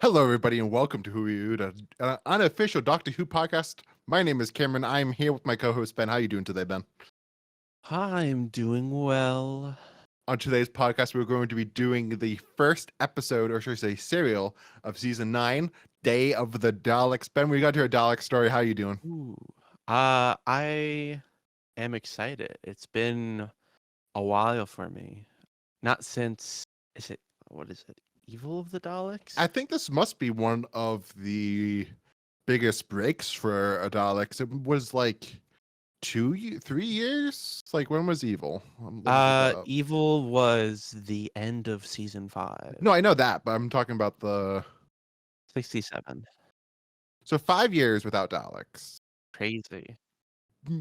Hello, everybody, and welcome to Wee Ood, an unofficial Doctor Who podcast. My name is Cameron. I'm here with my co-host Ben. How you doing today, Ben? I'm doing well. On today's podcast, we're going to be doing the first episode, or should I say, serial of season 9, Day of the Daleks. Ben, we got to a Dalek story. How you doing? Ooh. I am excited. It's been a while for me. Not since what is it? Evil of the I Daleks? think this must be one of the biggest breaks for a Daleks. It was like 3 years. Like when was Evil? Let me look that up. Evil was the end of season No, 5. I know that, but I'm talking about the 67. so 5 years without Daleks. Crazy.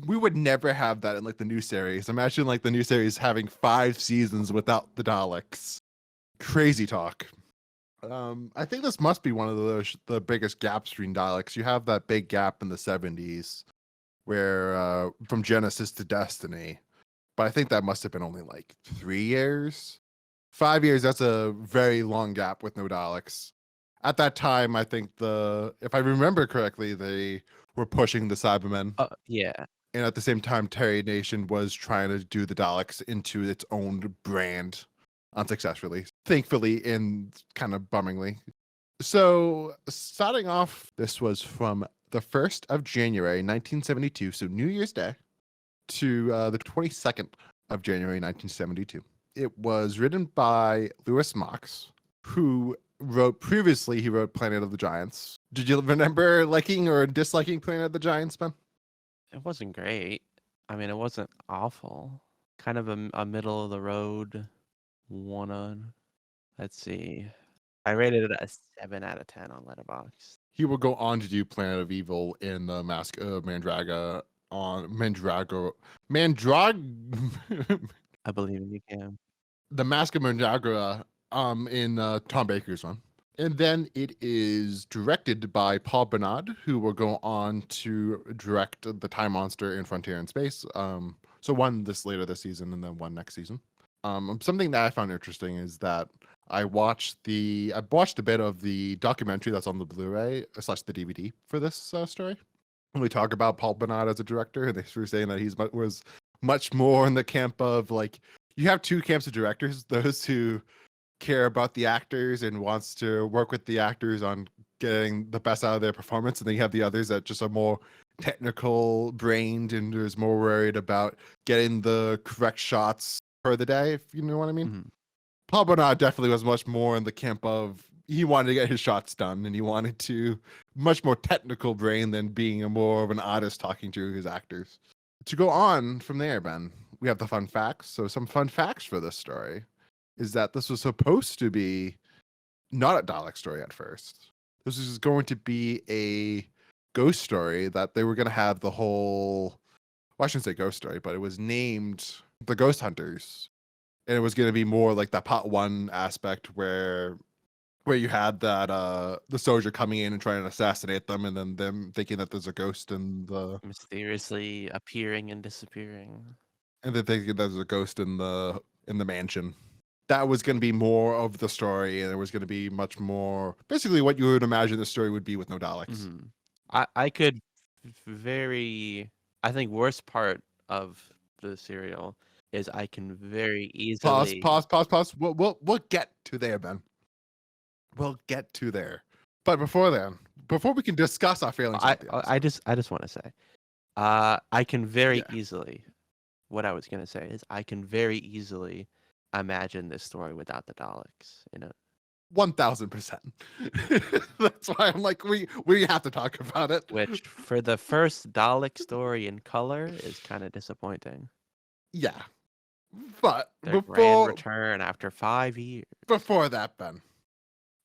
We would never have that in like the new series. Imagine like the new series having 5 seasons without the Daleks. Crazy talk. I think this must be one of the biggest gaps between Daleks. You have that big gap in the 70s where from Genesis to Destiny. But I think that must have been only like 3 years. 5 years, that's a very long gap with no Daleks. At that time, I think if I remember correctly, they were pushing the Cybermen. Yeah. And at the same time, Terry Nation was trying to do the Daleks into its own brand unsuccessfully, thankfully, and kind of bummingly. So, starting off, this was from the 1st of January, 1972, so New Year's Day, to the 22nd of January, 1972. It was written by Lewis Mox, who he wrote Planet of the Giants. Did you remember liking or disliking Planet of the Giants, Ben? It wasn't great. I mean, it wasn't awful. Kind of a middle of the road one on. Let's see. I rated it a 7 out of 10 on Letterboxd. He will go on to do Planet of Evil in the Mask of Mandraga on I believe in you, Cam. the Mask of Mandragora in Tom Baker's one. And then it is directed by Paul Bernard, who will go on to direct The Time Monster and Frontier in Space. So one later this season and then one next season. Something that I found interesting is that I watched a bit of the documentary that's on the Blu-ray / the DVD for this story. And we talk about Paul Bernard as a director, and they were saying that was much more in the camp of like you have two camps of directors: those who care about the actors and wants to work with the actors on getting the best out of their performance, and then you have the others that just are more technical brained and is more worried about getting the correct shots for the day, if you know what I mean. Mhm. Paul Bernard definitely was much more in the camp of he wanted to get his shots done and he wanted to much more technical brain than being a more of an artist talking to his actors. To go on from there, Ben, we have the fun facts. So some fun facts for this story is that this was supposed to be not a Dalek story at first. This was going to be a ghost story that they were going to have the whole, well, I shouldn't say ghost story, but it was named The Ghost Hunters. And it was going to be more like that part one aspect where you had that the soldier coming in and trying to assassinate them and then them thinking that there's a ghost Mysteriously appearing and disappearing. and then thinking there's a ghost in the mansion. That was going to be more of the story, and it was going to be much more basically what you would imagine the story would be with no Daleks. Hmm. I could very. I think worst part of the serial is I can very Pause, easily. pause, pause, pause. We'll get to there, Ben. We'll get to there. But before then, before we can discuss our feelings I about the I episode, just I just want to say, I can very yeah, easily. What I was gonna say is I can very easily imagine this story without the Daleks in it. 1000%. That's why I'm like we have to talk about it. Which for the first Dalek story in color is kind of disappointing. Yeah, but Their grand return after 5 years. before that, Ben,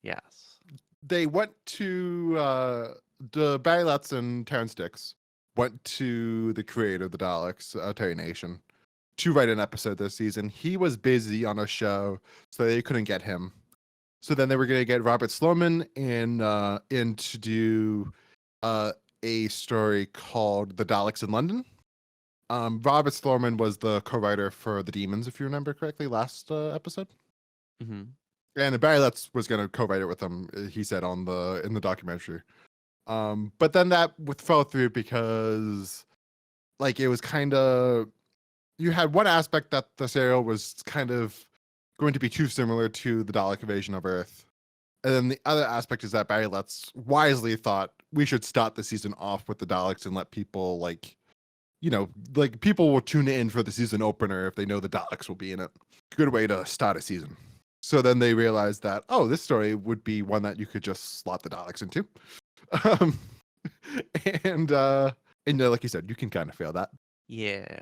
Yes. they went to the Barry Letts and Terrence Dicks went to the creator of the Daleks, Terry Nation, to write an episode this season. He was busy on a show, so they couldn't get him. So then they were going to get Robert Sloman in to do a story called The Daleks in London. Robert Sloman was the co-writer for The Demons, if you remember correctly, last episode. Hmm. And Barry Letts was going to co-write it with him. He said in the documentary. But then that fell through because like it was kind of, you had one aspect that the serial was kind of going to be too similar to the Dalek invasion of Earth. And then the other aspect is that Barry Letts wisely thought we should start the season off with the Daleks and let people like people will tune in for the season opener if they know the Daleks will be in it. Good way to start a season. So then they realized that, oh, this story would be one that you could just slot the Daleks into. Um, and like you said, you can kind of fail that. Yeah.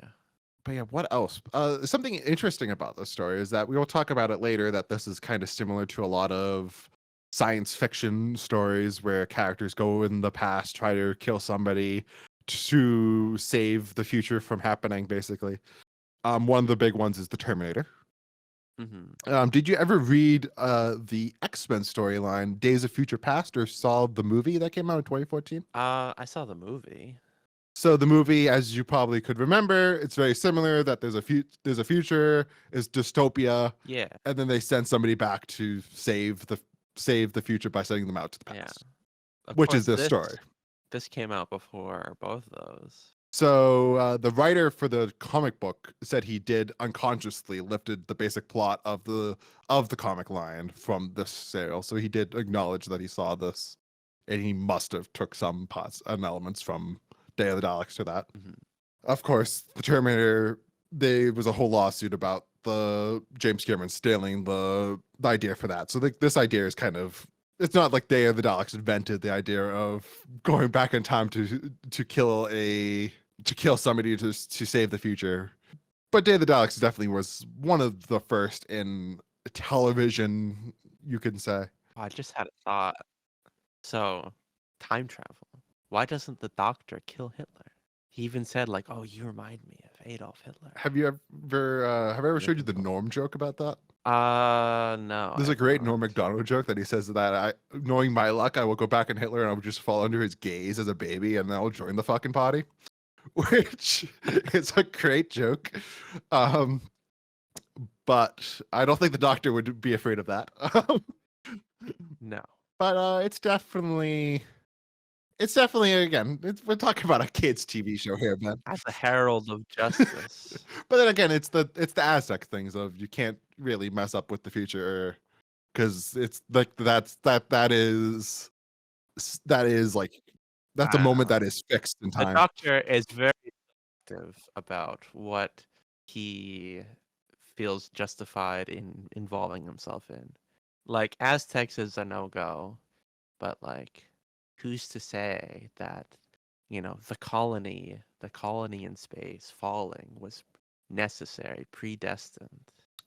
But yeah, what else? Something interesting about this story is that we will talk about it later, that this is kind of similar to a lot of science fiction stories where characters go in the past, try to kill somebody to save the future from happening, basically. One of the big ones is the Terminator. Mm-hmm. Did you ever read the X-Men storyline, Days of Future Past, or saw the movie that came out in 2014? I saw the movie. So the movie, as you probably could remember, it's very similar. That there's a future, is dystopia, Yeah. and then they send somebody back to save the future by sending them out to the Yeah. past, Of which course, is this story. This came out before both of those. So the writer for the comic book said he did unconsciously lifted the basic plot of the comic line from this serial. So he did acknowledge that he saw this, and he must have took some parts and elements from Day of the Daleks to that. Mm-hmm. Of course, the Terminator. There was a whole lawsuit about the James Cameron stealing the idea for that. So this idea is kind of, it's not like Day of the Daleks invented the idea of going back in time to kill somebody to save the future. But Day of the Daleks definitely was one of the first in television, you can say. I just had a thought. So, time travel. Why doesn't the Doctor kill Hitler? He even said like, "Oh, you remind me of Adolf Hitler." Have you ever have I ever showed you the Norm joke about that? No. There's I a great have Norm not. Macdonald joke that he says that knowing my luck, I will go back in Hitler and I will just fall under his gaze as a baby and then I'll join the fucking party, which is a great joke. Um, but I don't think the Doctor would be afraid of that. No. But it's definitely again, we're talking about a kids' TV show here, man. As a herald of justice. But then again, it's the Aztec things of you can't really mess up with the future because it's like that is like that's a I don't moment know. that is fixed in The time. Doctor is very active about what he feels justified in involving himself in. Like Aztecs is a no-go, but like who's to say that, the colony in space falling was necessary, predestined?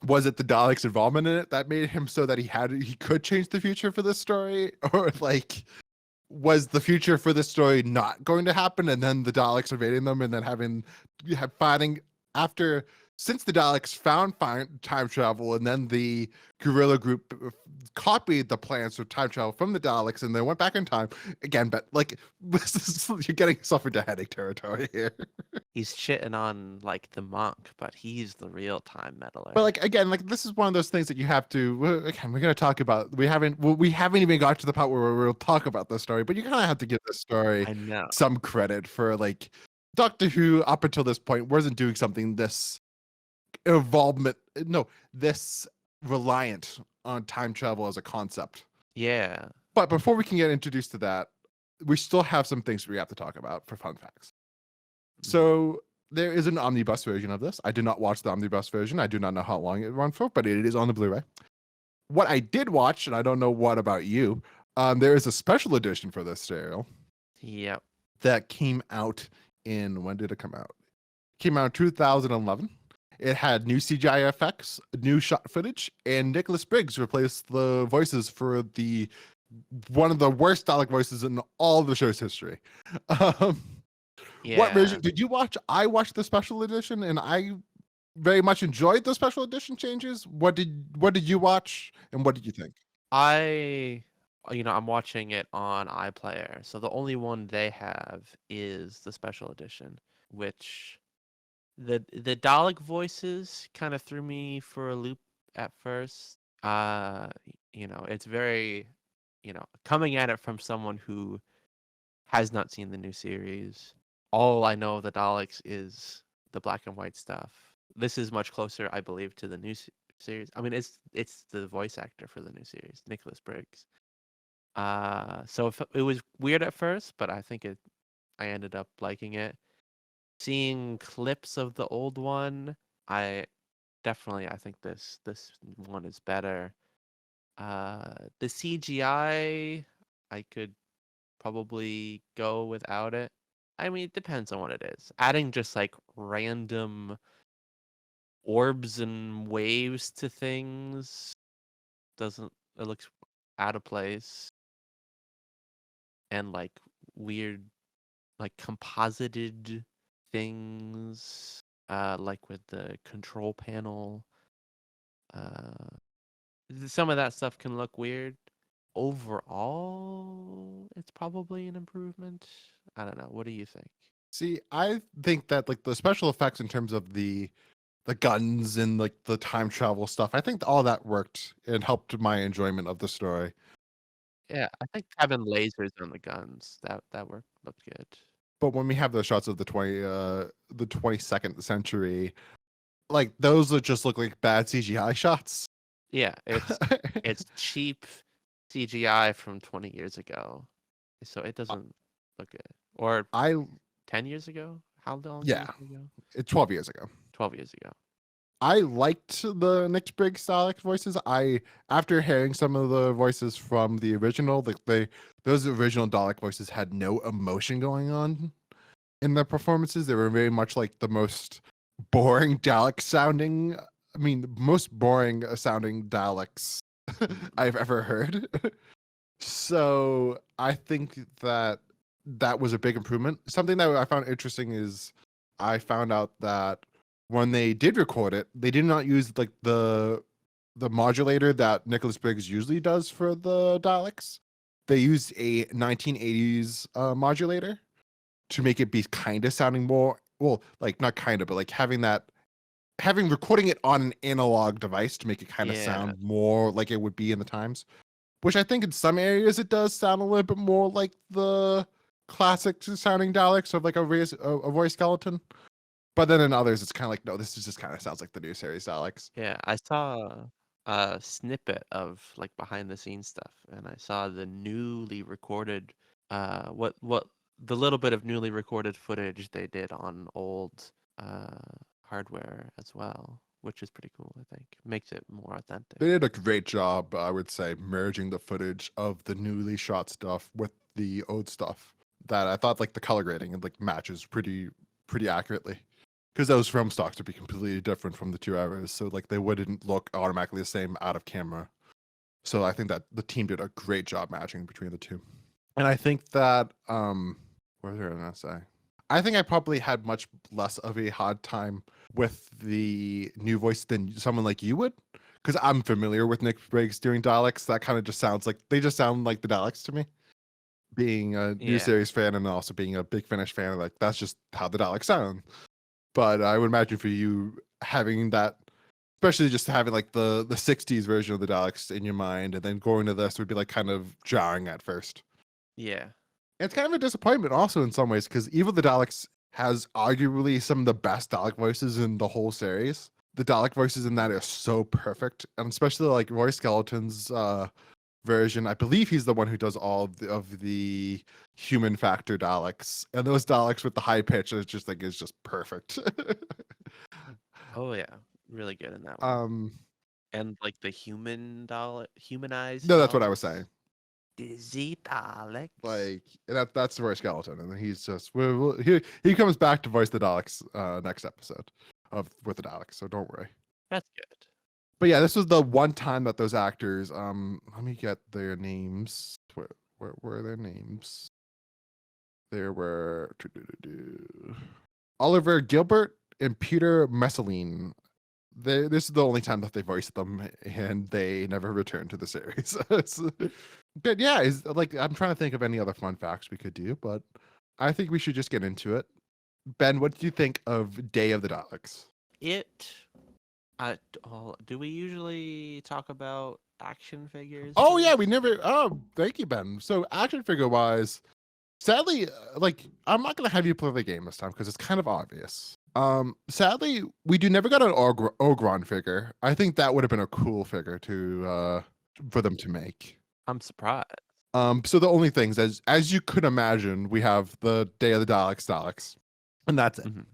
Was it the Daleks' involvement in it that made him so that he could change the future for this story, or like was the future for this story not going to happen, and then the Daleks invading them, and then fighting after, since the Daleks found time travel, and then the guerrilla group copied the plans for time travel from the Daleks, and they went back in time again. But like, you're getting yourself into headache territory here. He's shitting on like the monk, but he's the real time meddler. But like again, like this is one of those things that you have to. Again, we're gonna talk about. We haven't even got to the part where we'll talk about this story. But you kind of have to give this story I know. some credit for like Doctor Who up until this point wasn't doing something this involvement. No, this reliant on time travel as a concept. Yeah. But before we can get introduced to that, we still have some things we have to talk about for fun facts. So there is an omnibus version of this. I did not watch the omnibus version. I do not know how long it runs for, but it is on the Blu-ray. What I did watch, and I don't know what about you, there is a special edition for this serial. Yep. That came out when did it come out? It came out in 2011. It had new CGI effects, new shot footage, and Nicholas Briggs replaced the voices for one of the worst Dalek voices in all of the show's history. Yeah. What version did you watch? I watched the special edition, and I very much enjoyed the special edition changes. What did you watch, and what did you think? I'm watching it on iPlayer, so the only one they have is the special edition, which the Dalek voices kind of threw me for a loop at first. It's very, coming at it from someone who has not seen the new series. All I know of the Daleks is the black and white stuff. This is much closer, I believe, to the new series. I mean, it's the voice actor for the new series, Nicholas Briggs. So if it was weird at first, but I ended up liking it. Seeing clips of the old one, I I think this one is better. The CGI, I could probably go without it. I mean, it depends on what it is. Adding just like random orbs and waves to things doesn't, it looks out of place, and like weird, like composited things, like with the control panel. Uh, some of that stuff can look weird. Overall, it's probably an improvement. I don't know. What do you think? See, I think that like the special effects in terms of the guns and like the time travel stuff, I think all that worked and helped my enjoyment of the story. Yeah, I think having lasers on the guns, that looked good. But when we have those shots of the 22nd century, like those would just look like bad CGI shots. Yeah, it's cheap CGI from 20 years ago, so it doesn't look good. Or I 10 years ago? How long did yeah, it ago? it's 12 years ago. 12 years ago. I liked the Nick Briggs Dalek voices. After hearing some of the voices from the original, those original Dalek voices had no emotion going on in their performances. They were very much like the most boring Dalek sounding. I mean, most boring sounding Daleks I've ever heard. So I think that was a big improvement. Something that I found interesting is I found out that when they did record it, they did not use like the modulator that Nicholas Briggs usually does for the Daleks. They used a 1980s modulator to make it be kind of sounding more, well, like not kind of, but like having recording it on an analog device to make it kind of Yeah, sound more like it would be in the times, which I think in some areas it does sound a little bit more like the classic sounding Daleks of like a voice skeleton. But then in others, it's kind of like, no, this is just kind of sounds like the new series Daleks. yeah. I saw a snippet of like behind the scenes stuff, and I saw the newly recorded, what the little bit of newly recorded footage they did on old uh hardware as well, which is pretty cool. I think makes it more authentic. They did a great job, I would say, merging the footage of the newly shot stuff with the old stuff. That I thought like the color grading and like matches pretty accurately. Because those film stocks would be completely different from the two eras, so like they wouldn't look automatically the same out of camera. So I think that the team did a great job matching between the two. And I think that what was I gonna say? I think I probably had much less of a hard time with the new voice than someone like you would. Because I'm familiar with Nick Briggs doing Daleks. That kind of just sounds like they just sound like the Daleks to me. Being a new Yeah, series fan and also being a big Finish fan, like that's just how the Daleks sound. But I would imagine for you having that, especially just having like the 60s version of the Daleks in your mind and then going to this would be like kind of jarring at first. yeah, It's kind of a disappointment also in some ways because Evil the Daleks has arguably some of the best Dalek voices in the whole series. The Dalek voices in that are so perfect, and especially like Roy Skeleton's version. I believe he's the one who does all of the human factor Daleks, and those Daleks with the high pitch is just like is just perfect. oh yeah, really good in that one. um, And like the humanized no, that's what I was Daleks. saying. Dizzy Daleks. Like that's Roy Skeleton, and he's just he comes back to voice the Daleks next episode of with the Daleks, so don't worry. That's good. But yeah, this was the one time that those actors let me get their names. Where were their names? There were Oliver Gilbert and Peter Messeline. This is the only time that they voiced them, and they never returned to the series. But yeah, is like I'm trying to think of any other fun facts we could do, but I think we should just get into it. Ben, what do you think of Day of the Daleks? It Do we usually talk about action figures Oh yeah, we first? never. Oh, thank you, Ben. So action figure wise, sadly, like I'm not gonna have you play the game this time because it's kind of obvious. Sadly, we never got an Ogron figure. I think that would have been a cool figure to for them to make. I'm surprised. So the only things, as you could imagine, we have the Day of the Daleks, and that's it. Mhm.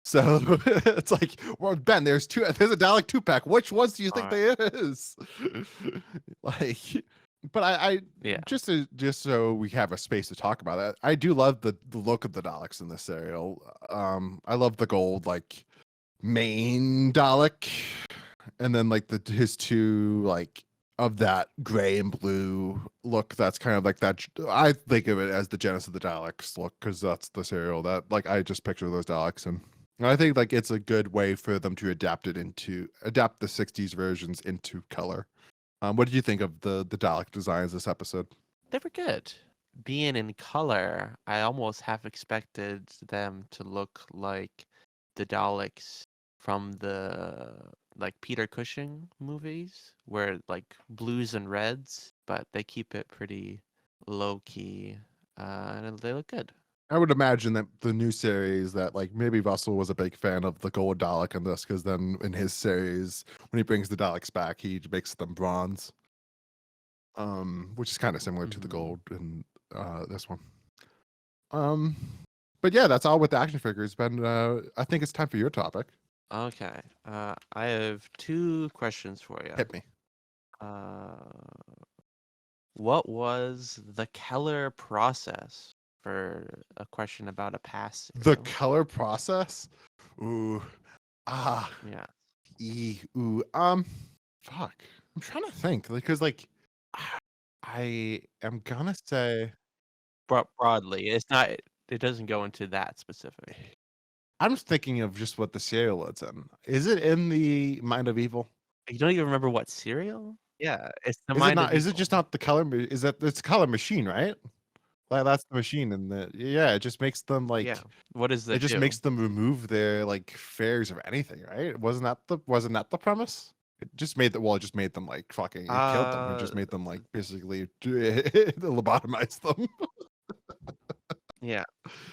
So it's like, well, Ben, there's a Dalek 2-pack. Which ones do you think Alright. there is? Like, but I Yeah. just so we have a space to talk about that. I do love the look of the Daleks in this serial. I love the gold like main Dalek, and then like his two like of that gray and blue look. That's kind of like that. I think of it as the Genesis of the Daleks look because that's the serial that like I just picture those Daleks and I think like it's a good way for them to adapt the 60s versions into color. What did you think of the Dalek designs this episode? They were good. Being in color, I almost half expected them to look like the Daleks from the like Peter Cushing movies, where like blues and reds, but they keep it pretty low key, and they look good. I would imagine that the new series that like maybe Russell was a big fan of the gold Dalek in this because then in his series when he brings the Daleks back he makes them bronze, which is kind of similar to the Mhm. gold in this one. Um, but yeah, that's all with the action figures. Ben, I think it's time for your topic. Okay. I have two questions for you. Hit me. Uh, what was the Keller process for a question about a past The serial? color process. Ooh, ah, Yeah. ooh. Fuck. I'm trying to think because like I am gonna say Broadly, it's not. It doesn't go into that specific. I'm just thinking of just what the serial it's in. Is it in the Mind of Evil? You don't even remember what cereal? Yeah, it's the Is it Mind of not? Is it Evil. just not the color? Is that it's color machine, right? Like that's the machine, and the yeah, it just makes them Yeah. like What does it it just do? makes them remove their like fares of anything, right? Wasn't that the premise? It just made it just made them like fucking it killed them. It Uh, just made them like basically lobotomize them. yeah.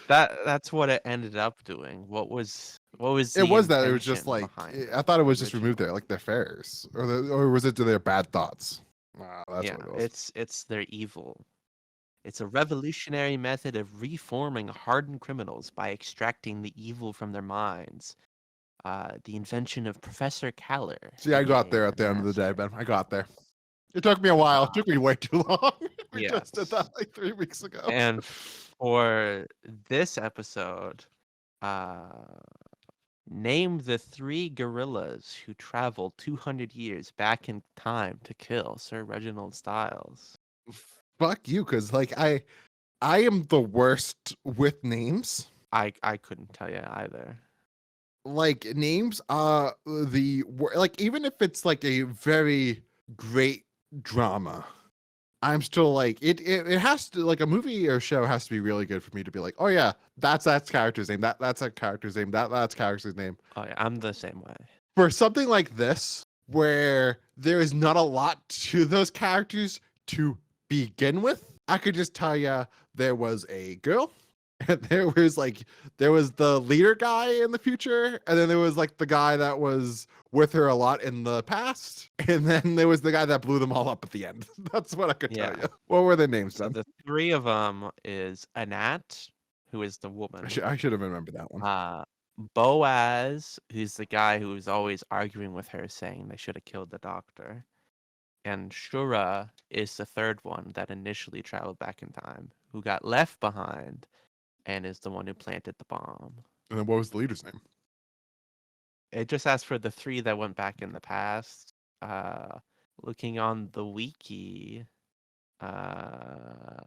That's what it ended up doing. What was It the was that it was just intention like behind I it thought it was just removed their originally? like their fares, or was it to their bad thoughts? That's Yeah, what it was. it's their evil. It's a revolutionary method of reforming hardened criminals by extracting the evil from their minds. The invention of Professor Keller, See, I got aka there the at the end of the day, Master. Ben. I got there. It took me a while. It Uh, took me way too long. We just did yes. that like 3 weeks ago. And for this episode, uh, name the three gorillas who traveled 200 years back in time to kill Sir Reginald Styles. Fuck you, because like I am the worst with names. I couldn't tell you either. Like names like even if it's like a very great drama, I'm still like it has to like a movie or show has to be really good for me to be like, oh yeah, that's character's name. That's a character's name. That's character's name. Oh yeah, I'm the same way. For something like this, where there is not a lot to those characters to begin with, I could just tell you there was a girl, and there was the leader guy in the future, and then there was like the guy that was with her a lot in the past, and then there was the guy that blew them all up at the end. That's what I could tell Yeah. you. What were their names, So Ben? the three of them is Anat, who is the woman. I should have remembered that one. Uh, Boaz, who's the guy who was always arguing with her, saying they should have killed the doctor. And Shura is the third one that initially traveled back in time, who got left behind and is the one who planted the bomb. And then what was the leader's name? It just asks for the three that went back in the past. Looking on the wiki, uh,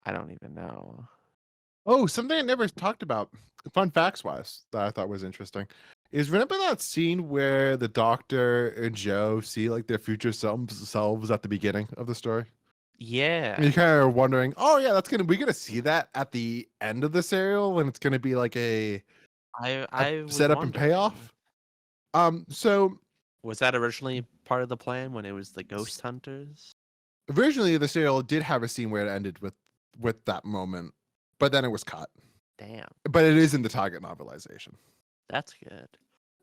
I don't even know. Oh, something I never talked about, fun facts wise, that I thought was interesting, is remember that scene where the doctor and Joe see like their future selves at the beginning of the story? And you Yeah, kind of are wondering, oh yeah, we're gonna see that at the end of the serial, and it's gonna be like a I was setup and wondering. payoff. So Was that originally part of the plan when it was the ghost hunters? originally the serial did have a scene where it ended with that moment, but then it was cut. Damn, But it is in the Target novelization. that's good.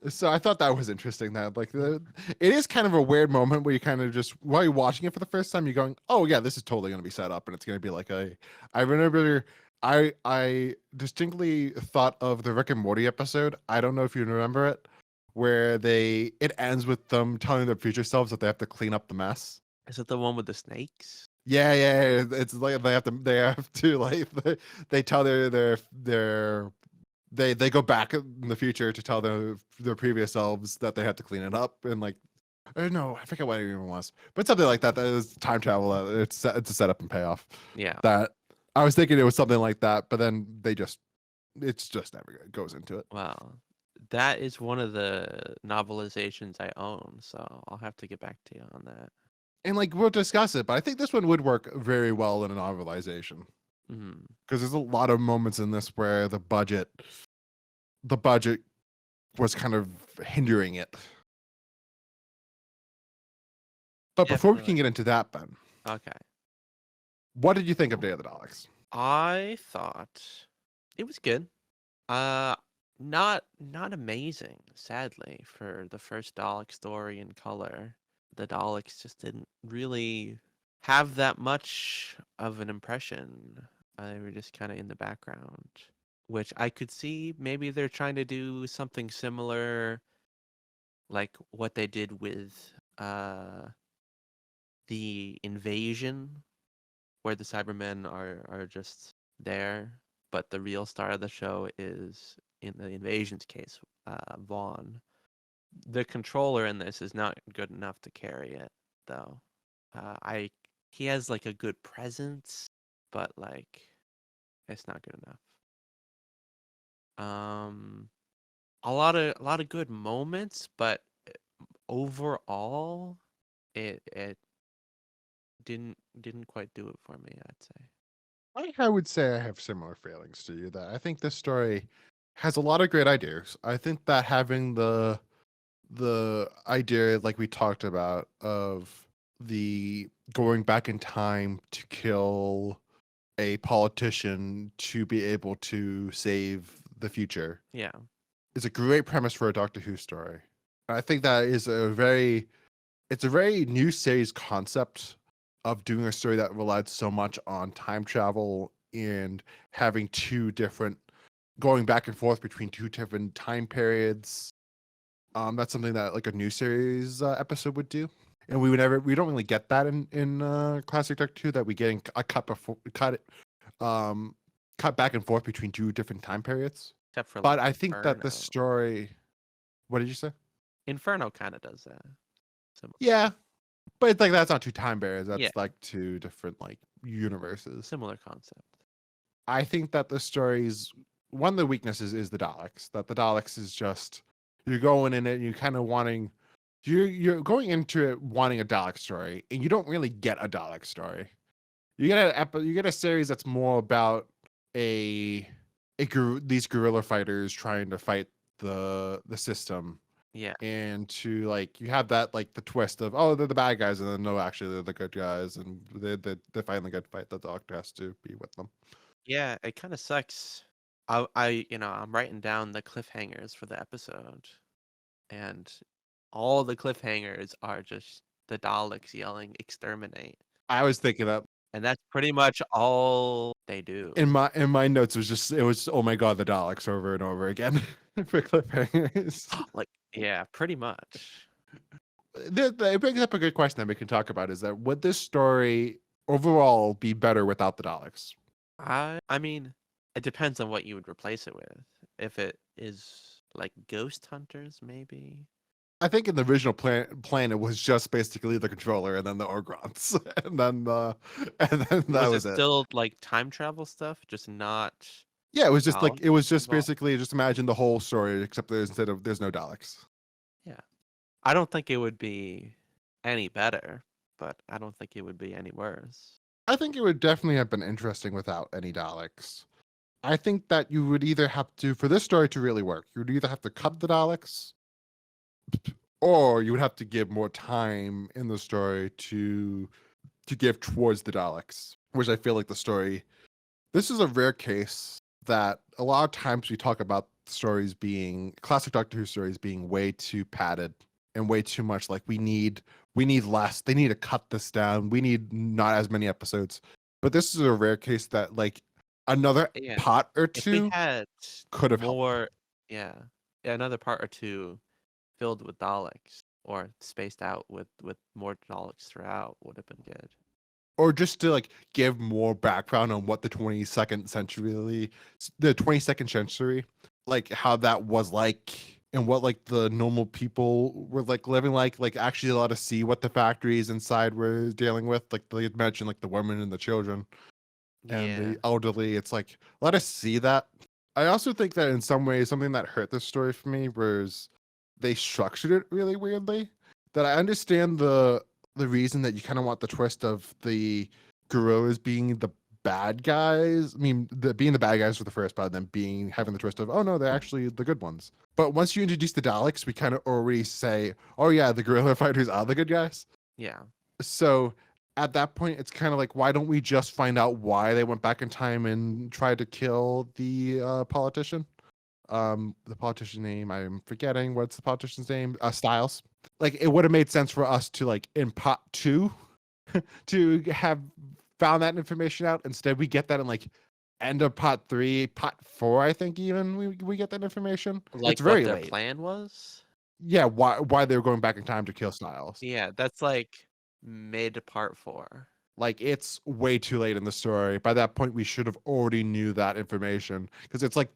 So I thought that was interesting. That it is kind of a weird moment where you kind of just while you're watching it for the first time, you're going, "Oh yeah, this is totally going to be set up, and it's going to be like a." I remember, I distinctly thought of the Rick and Morty episode. I don't know if you remember it, where it ends with them telling their future selves that they have to clean up the mess. Is it the one with the snakes? Yeah, yeah, it's like they have to like they tell they go back in the future to tell their previous selves that they had to clean it up and like I don't know, I forget what it even was, but something like that. That is time travel. It's a setup and payoff. Yeah. That I was thinking it was something like that, but then it's just never goes into it. Wow. That is one of the novelizations I own, so I'll have to get back to you on that. And like we'll discuss it, but I think this one would work very well in a novelization Mm. because there's a lot of moments in this where the budget was kind of hindering it. But Yeah, I before we feel can like get into that, Ben, okay. what did you think of Day of the Daleks? I thought it was good. Uh not amazing, sadly, for the first Dalek story in color. The Daleks just didn't really have that much of an impression. They were just kind of in the background, which I could see maybe they're trying to do something similar like what they did with the invasion where the Cybermen are just there, but the real star of the show is in the invasion's case, Vaughn. The controller in this is not good enough to carry it, though. I he has like a good presence, but like it's not good enough. Um, a lot of good moments, but overall, it didn't quite do it for me, I'd say. I would say I have similar feelings to you. That I think this story has a lot of great ideas. I think that having the idea, like we talked about, of the going back in time to kill a politician to be able to save the future Yeah. is a great premise for a Doctor Who story. I think that is it's a very new series concept of doing a story that relied so much on time travel and having two different going back and forth between two different time periods. That's something that like a new series episode would do, and we don't really get that in classic Doctor Who, that we get a um cut back and forth between two different time periods. Except for But like I think that the Inferno. story. What did you say? Inferno kind of does that. Yeah, but it's like that's not two time periods. Yeah, That's like two different like universes. similar concept. I think that the story's one of the weaknesses is the Daleks. That the Daleks is just you're going in it and you kind of wanting you're going into it wanting a Dalek story, and you don't really get a Dalek story. You get a series that's more about a these guerrilla fighters trying to fight the system, Yeah. and to like you have that like the twist of, oh, they're the bad guys, and then no, actually they're the good guys, and they finally get fight. The Doctor has to be with them. Yeah, it kind of sucks. I'm writing down the cliffhangers for the episode, and all the cliffhangers are just the Daleks yelling "exterminate," I was thinking that and that's pretty much all they do. in my notes it was oh my god, the Daleks over and over again for cliffhangers. Like, yeah, pretty much. It brings up a good question that we can talk about: is that would this story overall be better without the Daleks? I mean, it depends on what you would replace it with. If it is like Ghost Hunters, maybe. I think in the original plan it was just basically the controller and then the Orgrons, and then that Was it was it. still like time travel stuff, just not Yeah, it was just like Daleks it was just involved? basically just imagine the whole story except there's no Daleks. Yeah. I don't think it would be any better, but I don't think it would be any worse. I think it would definitely have been interesting without any Daleks. I think that you would either have to, for this story to really work, you would either have to cut the Daleks or you would have to give more time in the story to give towards the Daleks, which I feel like the story. This is a rare case that a lot of times we talk about stories being classic Doctor Who stories being way too padded and way too much like we need less. They need to cut this down. We need not as many episodes. But this is a rare case that like another Yeah. pot or If we two had could have helped. more, yeah, another part or two filled with Daleks or spaced out with more Daleks throughout would have been good. Or just to like give more background on what the 22nd century, like how that was like and what like the normal people were like living like actually allowed to see what the factories inside were dealing with, like they had mentioned like the women and the children and Yeah. the elderly. It's like let us see that. I also think that in some ways something that hurt this story for me was they structured it really weirdly. That I understand the reason that you kind of want the twist of the gorillas being the bad guys. I mean, being the bad guys for the first part, then being having the twist of oh no, they're actually the good ones. But once you introduce the Daleks, we kind of already say, oh yeah, the gorilla fighters are the good guys. Yeah. So at that point, it's kind of like, why don't we just find out why they went back in time and tried to kill the politician? The politician name I'm forgetting. What's the politician's name? Styles. Like it would have made sense for us to like in pot two to have found that information out. Instead, we get that in like end of pot three, pot four. I think even we get that information. Like It's what very their late. plan was? Yeah, why they were going back in time to kill Styles. Yeah, that's like mid part 4. Like it's way too late in the story. By that point, we should have already knew that information because it's like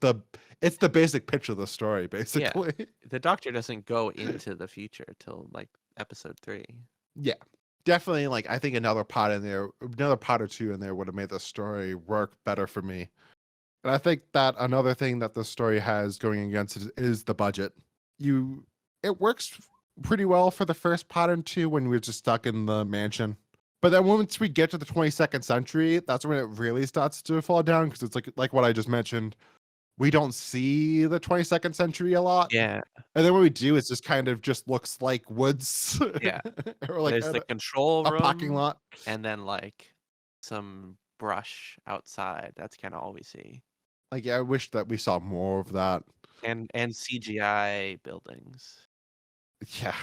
it's the basic pitch of the story, Yeah. basically. The Doctor doesn't go into the future till like episode 3. Yeah, definitely. Like I think another pot in there, another pot or two in there would have made the story work better for me. And I think that another thing that the story has going against it is the budget. It works pretty well for the first pot and two when we're just stuck in the mansion. But then once we get to the 22nd century, that's when it really starts to fall down because it's like what I just mentioned. We don't see the 22nd century a lot. Yeah. And then when we do, it's just kind of just looks like woods Yeah. or like There's the control a parking room lot. and then like some brush outside. That's kind of all we see. Like, yeah, I wish that we saw more of that. And CGI buildings. Yeah.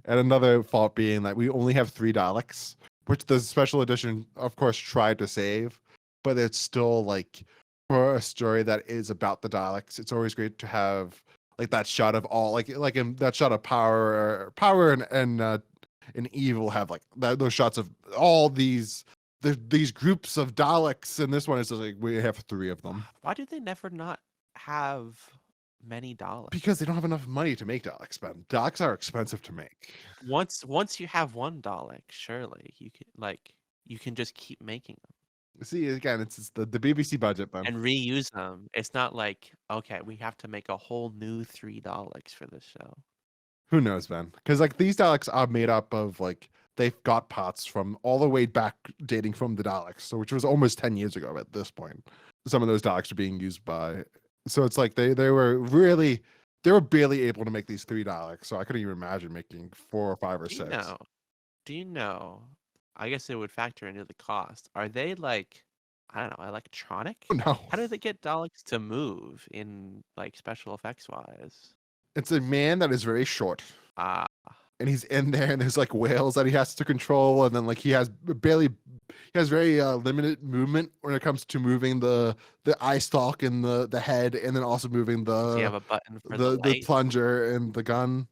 And another fault being that we only have 3 Daleks, which the special edition, of course, tried to save, but it's still like for a story that is about the Daleks, it's always great to have like that shot of all like in that shot of power and evil have like those shots of all these groups of Daleks, and this one is just like we have 3 of them Why do they never not have many Daleks? because they don't have enough money to make Daleks. Ben, Daleks are expensive to make. Once you have one Dalek, surely you can just keep making them See, again, it's the BBC budget, Ben. and reuse them. It's not like, okay, we have to make a whole new 3 Daleks for this show. Who knows, Ben? Because like these Daleks are made up of like they've got parts from all the way back dating from the Daleks, so which was almost 10 years ago at this point. Some of those Daleks are being used by, so it's like they were barely able to make these 3 Daleks. So I couldn't even imagine making 4 or 5 or Do you 6. know? Do you know? I guess it would factor into the cost. Are they like, I don't know, electronic? Oh no, How do they get Daleks to move in like special effects wise? it's a man that is very short. Ah, And he's in there and there's like whales that he has to control, and then like he has very limited movement when it comes to moving the eye stalk and the head, and then also moving does he have the a button for the the light? plunger and the gun.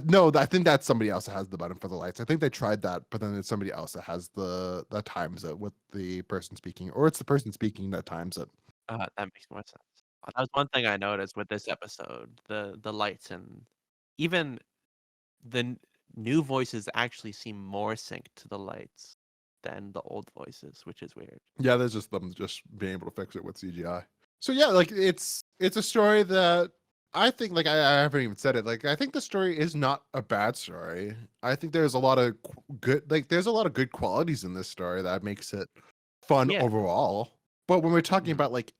No, I think that's somebody else that has the button for the lights. I think they tried that, but then it's somebody else that has that times it with the person speaking, or it's the person speaking that times it. That makes more sense. That was one thing I noticed with this episode, the lights and even the new voices actually seem more synced to the lights than the old voices, which is weird. Yeah, there's just them just being able to fix it with CGI. So yeah, like it's a story that I think like I haven't even said it. Like I think the story is not a bad story. I think there's a lot of there's a lot of good qualities in this story that makes it fun Yeah. overall. But when we're talking Mhm. about like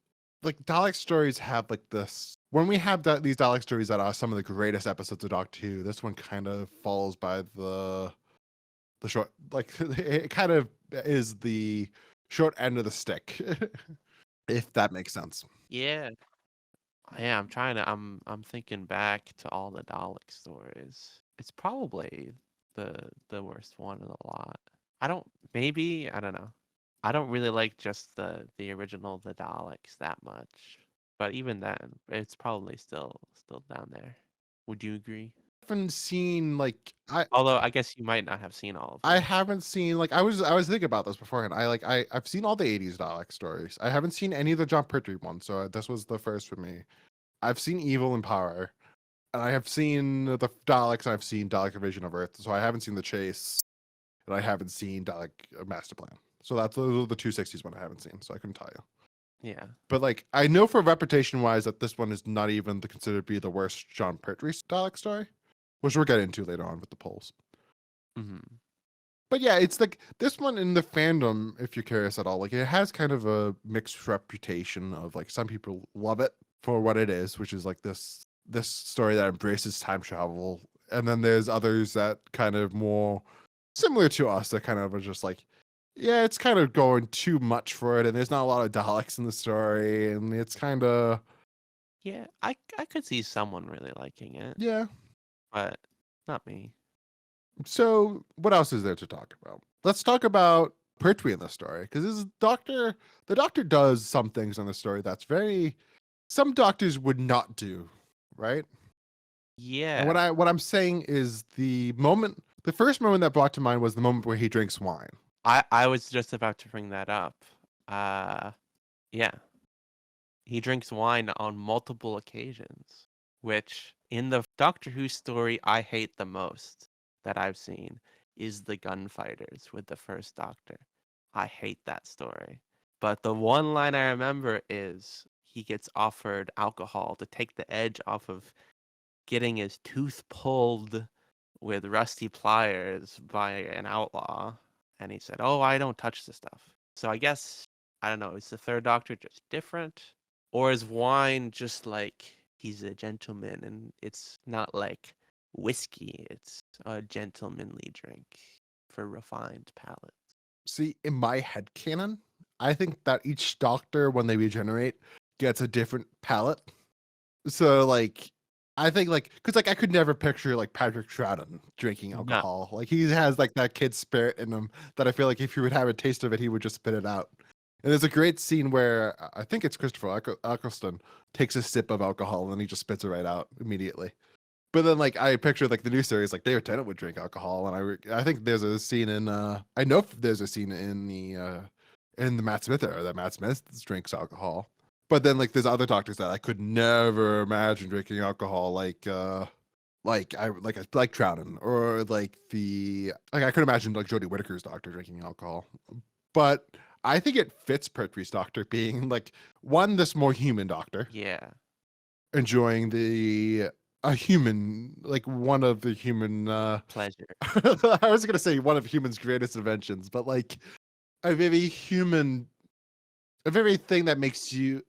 like Dalek stories have like this. When we have these Dalek stories that are some of the greatest episodes of Doctor Who, this one kind of falls by the short. Like it kind of is the short end of the stick, if that makes sense. Yeah. Yeah, I'm trying to I'm thinking back to all the Dalek stories. It's probably the worst one of the lot. I don't maybe, I don't know. I don't really like just the original the Daleks that much. But even then, it's probably still down there. Would you agree? Haven't seen like Although I guess you might not have seen all of I them. haven't seen like I was thinking about this beforehand. I've seen all the '80s Dalek stories. I haven't seen any of the John Pertwee ones, so this was the first for me. I've seen Evil and Power, and I have seen the Daleks. And I've seen Dalek Invasion of Earth, so I haven't seen the Chase, and I haven't seen Dalek Master Plan. So those are the two '60s one I haven't seen. So I couldn't tell you. Yeah. But like I know for reputation wise that this one is not even considered to be the worst John Pertwee Dalek story, which we'll get into later on with the polls. Hmm. But yeah, it's like this one in the fandom, if you're curious at all, like it has kind of a mixed reputation of like some people love it for what it is, which is like this story that embraces time travel. And then there's others that kind of more similar to us that kind of are just like, yeah, it's kind of going too much for it, and there's not a lot of Daleks in the story, and it's kind of Yeah, I could see someone really liking it, yeah. but not me. So what else is there to talk about? Let's talk about Pertwee in the story because this is doctor. The doctor does some things in the story that's very some doctors would not do, right? And Yeah. what I'm saying is the first moment that brought to mind was the moment where he drinks wine. I was just about to bring that up. Uh yeah. He drinks wine on multiple occasions, which in the Doctor Who story I hate the most that I've seen is the gunfighters with the first Doctor. I hate that story. But the one line I remember is he gets offered alcohol to take the edge off of getting his tooth pulled with rusty pliers by an outlaw. And he said, "Oh, I don't touch the stuff." So I guess, I don't know, is the third Doctor just different? Or is wine just like he's a gentleman and it's not like whiskey, it's a gentlemanly drink for refined palate? See, in my head canon, I think that each doctor when they regenerate gets a different palate. So like I think like because like I could never picture like Patrick Troughton drinking No. alcohol. Like he has like that kid spirit in him that I feel like if he would have a taste of it, he would just spit it out. And there's a great scene where I think it's Christopher Eccleston takes a sip of alcohol and he just spits it right out immediately. But then like I picture like the new series like David Tennant would drink alcohol, and I think there's a scene in I know there's a scene in the Matt Smith era that Matt Smith drinks alcohol. But then like there's other doctors that I could never imagine drinking alcohol, like Troughton or like I could imagine like Jodie Whittaker's doctor drinking alcohol. But I think it fits Pertwee's doctor being like one this more human doctor Yeah. enjoying the a human like one of the human Pleasure. I was gonna say one of human's greatest inventions, but like a very human a very thing that makes you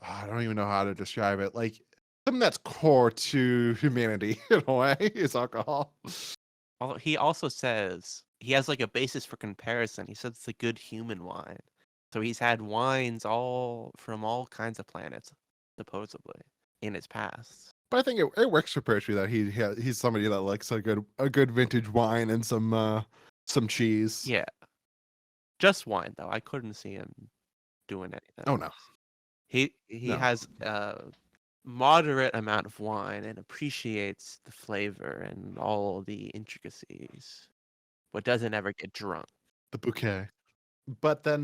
I don't even know how to describe it. Like something that's core to humanity in a way is alcohol. Although he also says he has like a basis for comparison. He says it's a good human wine. So he's had wines all from all kinds of planets, supposedly, in his past. But I think it works for Pertwee that he's somebody that likes a good vintage wine and some cheese. Yeah, just wine though. I couldn't see him doing anything Oh no, else. He no. has a moderate amount of wine and appreciates the flavor and all the intricacies, but doesn't ever get drunk. The bouquet. But then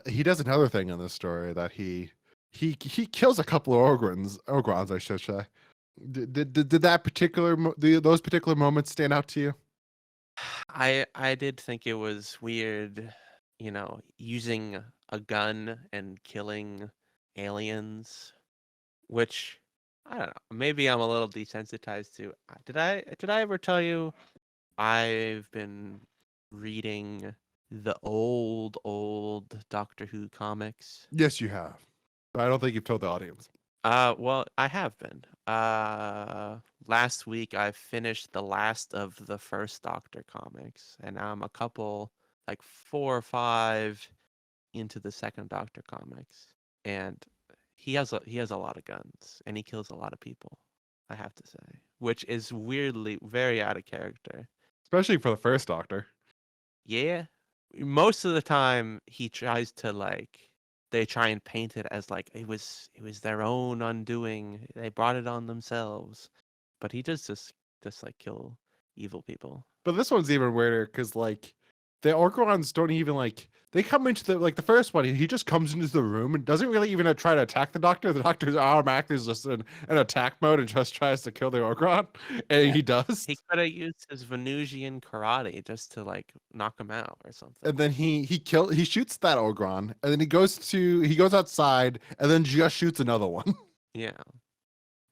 he does another thing in this story that he kills a couple of Ogrons, I should say. Did that those particular moments stand out to you? I did think it was weird, using a gun and killing aliens, which I don't know. Maybe I'm a little desensitized to. Did I ever tell you I've been reading the old Doctor Who comics? Yes, you have. But I don't think you've told the audience. Well, I have been. Last week I finished the last of the first Doctor comics, and I'm a couple, like 4 or 5 into the second Doctor comics, and he has a lot of guns, and he kills a lot of people, I have to say, which is weirdly very out of character. Especially for the first Doctor. Yeah, most of the time he tries to they try and paint it as like it was their own undoing. They brought it on themselves, but he does just like kill evil people. But this one's even weirder because like the Orgons don't even like they come into the first one, he just comes into the room and doesn't really even try to attack the Doctor. The Doctor's automatically is just in attack mode and just tries to kill the Orgon. And Yeah, he does. he could have used his Venusian karate just to like knock him out or something. And then he shoots that Orgon, and then he goes outside and then just shoots another one. Yeah,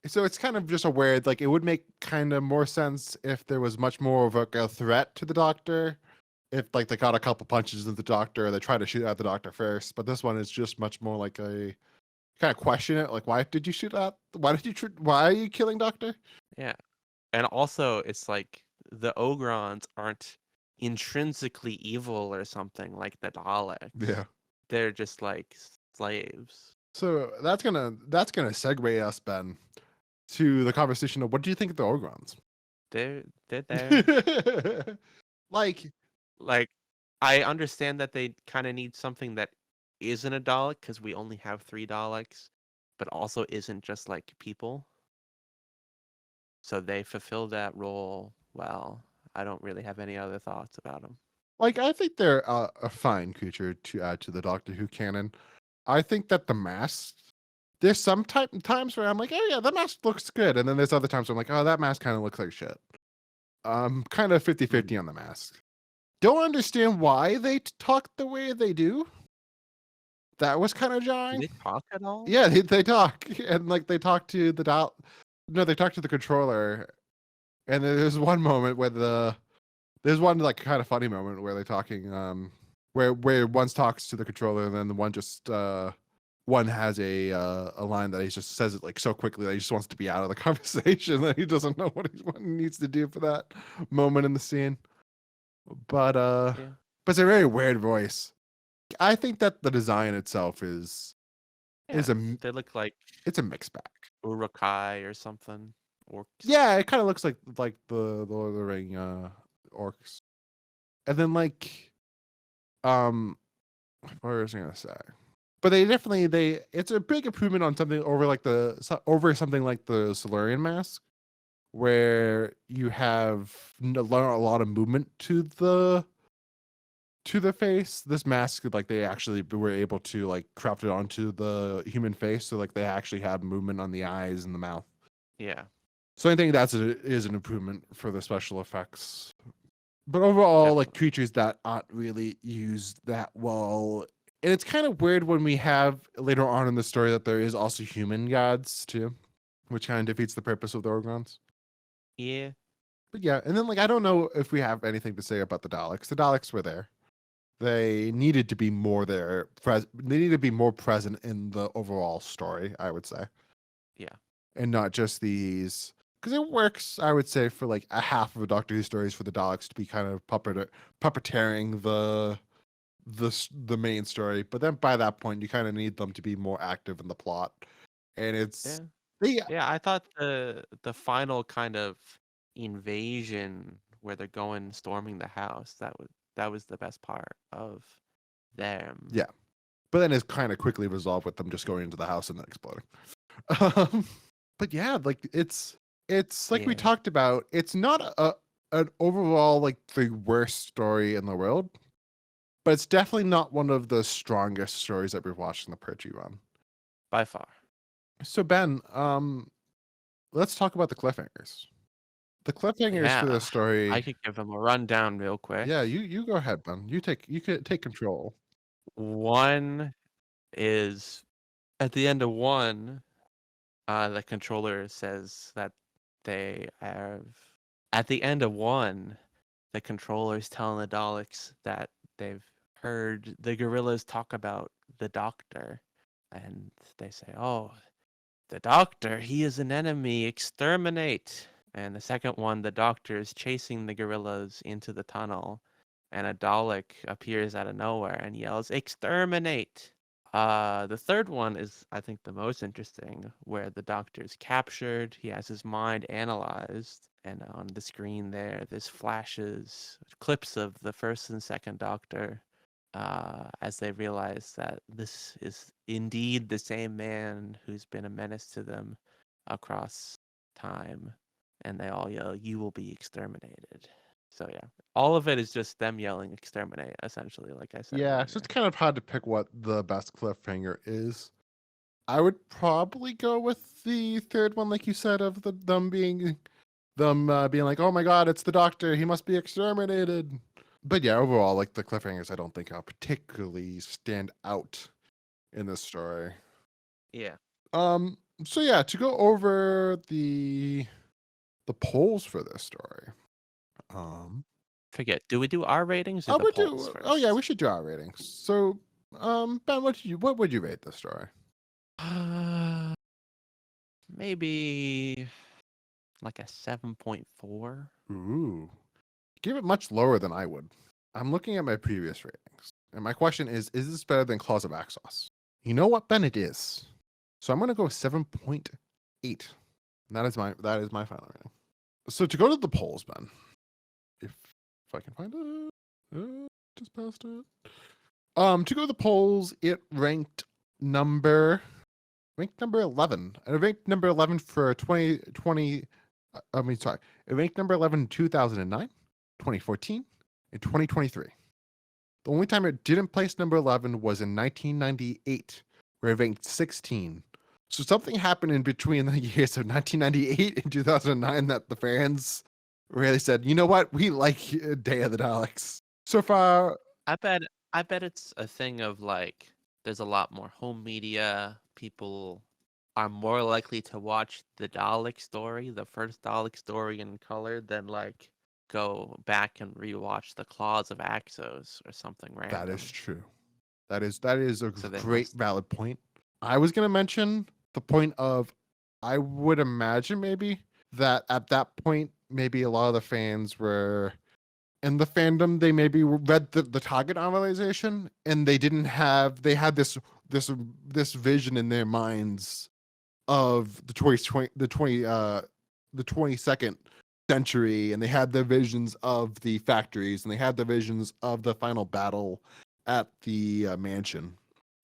So it's kind of just a weird, like it would make kind of more sense if there was much more of a threat to the Doctor. If like they got a couple punches into the Doctor, they try to shoot at the Doctor first. But this one is just much more like a kind of question it, like why did you shoot at? Why are you killing Doctor? yeah, and also it's like the Ogrons aren't intrinsically evil or something like the Daleks. Yeah. They're just like slaves. So that's gonna segue us, Ben, to the conversation of what do you think of the Ogrons? They're there. Like Like, I understand that they kind of need something that isn't a Dalek because we only have 3 Daleks, but also isn't just like people. So they fulfill that role well. I don't really have any other thoughts about them. I think they're a fine creature to add to the Doctor Who canon. I think that the mask. There's some times where I'm like, oh yeah, that mask looks good, and then there's other times where I'm like, oh, that mask kind of looks like shit. Kind of 50-50 on the mask. Don't understand why they talk the way they do. That was kind of Do jarring. they talk at all? Yeah, they talk, and like they talk to the No, they talk to the controller, and there's one moment where there's one like kind of funny moment where they're talking, where one talks to the controller, and then the one just one has a line that he just says it like so quickly that he just wants to be out of the conversation that he doesn't know what he needs to do for that moment in the scene. But Yeah. but it's a very weird voice. I think that the design itself Yeah. is a They look like it's a mixed bag. Urukai or something. Orcs. Yeah, it kind of looks like the Lord of the Ring orcs. And then what was I gonna say? But it's a big improvement on something over over something like the Silurian mask, where you have a lot of movement to the face. This mask, like they actually were able to like craft it onto the human face, so like they actually have movement on the eyes and the mouth. Yeah. So I think is an improvement for the special effects. But overall, like Definitely. creatures that aren't really used that well. And it's kind of weird when we have later on in the story that there is also human gods too, which kind of defeats the purpose of the Orgons. Yeah. But yeah, and then like I don't know if we have anything to say about the Daleks. The Daleks were there. They needed to be more there. They need to be more present in the overall story, I would say, Yeah. and not just these. Because it works, I would say, for like a half of a Doctor Who stories for the Daleks to be kind of puppeteering the main story. But then by that point, you kind of need them to be more active in the plot, and Yeah. they Yeah, I thought the final kind of invasion where they're going storming the house, that was the best part of them. yeah. But then it's kind of quickly resolved with them just going into the house and then exploding. Um, but yeah, like it's like we Yeah. talked about. It's not an overall like the worst story in the world, but it's definitely not one of the strongest stories that we've watched in the Purge run. By far. So Ben, let's talk about the cliffhangers. The cliffhangers for Yeah. this story. I could give them a rundown real quick. Yeah, you go ahead, Ben. You could take control. One is at the end of one, the controller says that they have at the end of one, the controller is telling the Daleks that they've heard the gorillas talk about the doctor, and they say, "Oh, the doctor, he is an enemy, exterminate." And the second one, the doctor is chasing the gorillas into the tunnel, and a Dalek appears out of nowhere and yells, "Exterminate!" The third one is, I think, the most interesting, where the doctor is captured, he has his mind analyzed, and on the screen there's flashes, clips of the first and second doctor, as they realize that this is indeed the same man who's been a menace to them across time, and they all yell, "You will be exterminated." So yeah, all of it is just them yelling "exterminate," essentially, like I said Yeah, so earlier. it's kind of hard to pick what the best cliffhanger is. I would probably go with the third one, like you said, of them being like, "Oh my God, it's the Doctor. He must be exterminated." But yeah, overall, like the cliffhangers, I don't think particularly stand out in this story. Yeah. So yeah, to go over the polls for this story. Forget, do we do our ratings or I the would polls do. Oh yeah, we first? should do our ratings. So, Ben, what would you rate this story? Maybe like a 7.4. Ooh, give it much lower than I would. I'm looking at my previous ratings, and my question is this better than Claws of Axos? You know what, Ben? It is. So I'm gonna go 7.8. That is my final rating. So to go to the polls, Ben, if I can find it, just past it. To go to the polls, it ranked number 11. And it ranked number 11 for 2020. Sorry. It ranked number 11 in 2009, 2014, and 2023. The only time it didn't place number 11 was in 1998, where it ranked 16. So something happened in between the years of 1998 and 2009 that the fans really said, you know what? We like Day of the Daleks. So far, I bet I bet it's a thing of like there's a lot more home media. People are more likely to watch the Dalek story, the first Dalek story in color, than like go back and rewatch the Claws of Axos or something that is random. true. That is a So they great must. valid point. I was gonna mention the point of I would imagine maybe that at that point maybe a lot of the fans were in the fandom, they maybe read the target novelization and they had this vision in their minds of the 22nd century, and they had the visions of the factories, and they had the visions of the final battle at the mansion.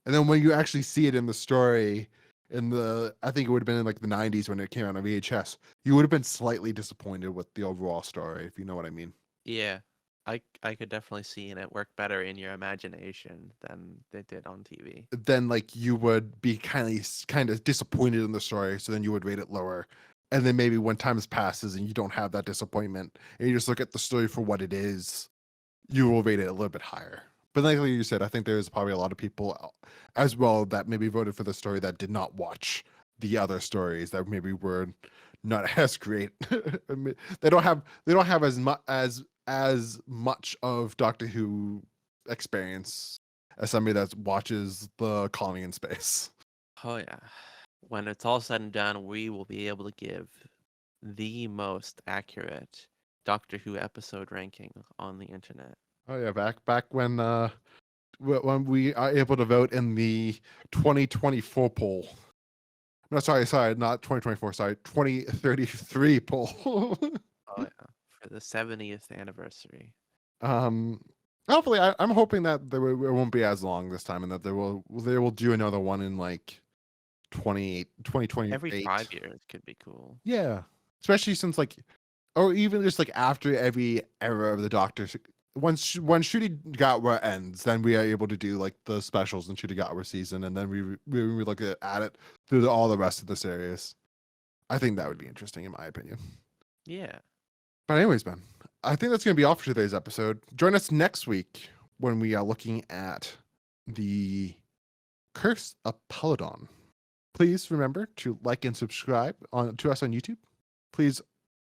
And then when you actually see it in the story, I think it would have been in like the 90s when it came out on VHS, you would have been slightly disappointed with the overall story, if you know what I mean. Yeah, I could definitely see it work better in your imagination than they did on TV. Then like you would be kind of disappointed in the story, so then you would rate it lower. And then maybe when time passes and you don't have that disappointment and you just look at the story for what it is, you will rate it a little bit higher. But like you said, I think there's probably a lot of people as well that maybe voted for the story that did not watch the other stories that maybe were not as great. They don't have as much of Doctor Who experience as somebody that watches the Colony in Space. Oh yeah. When it's all said and done, we will be able to give the most accurate Doctor Who episode ranking on the internet. Oh yeah, back when we are able to vote in the 2024 poll. No, sorry, not 2024. Sorry, 2033 poll. Oh yeah, for the 70th anniversary. um, hopefully, I'm hoping that it won't be as long this time, and that they will do another one in like twenty twenty Every eight. 5 years could be cool. Yeah, especially since like, or even just like after every era of the Doctor. When Shooty Gatwa ends, then we are able to do like the specials in Shooty Gatwa season, and then we look at it through all the rest of the series. I think that would be interesting, in my opinion. Yeah. But anyways, Ben, I think that's going to be all for today's episode. Join us next week when we are looking at the Curse of Peladon. Please remember to like and subscribe to us on YouTube. Please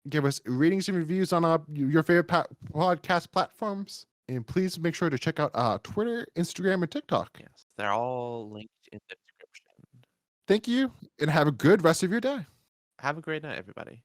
give us ratings and reviews on your favorite podcast platforms. And please make sure to check out Twitter, Instagram, and TikTok. Yes. They're all linked in the description. Thank you, and have a good rest of your day. Have a great night, everybody.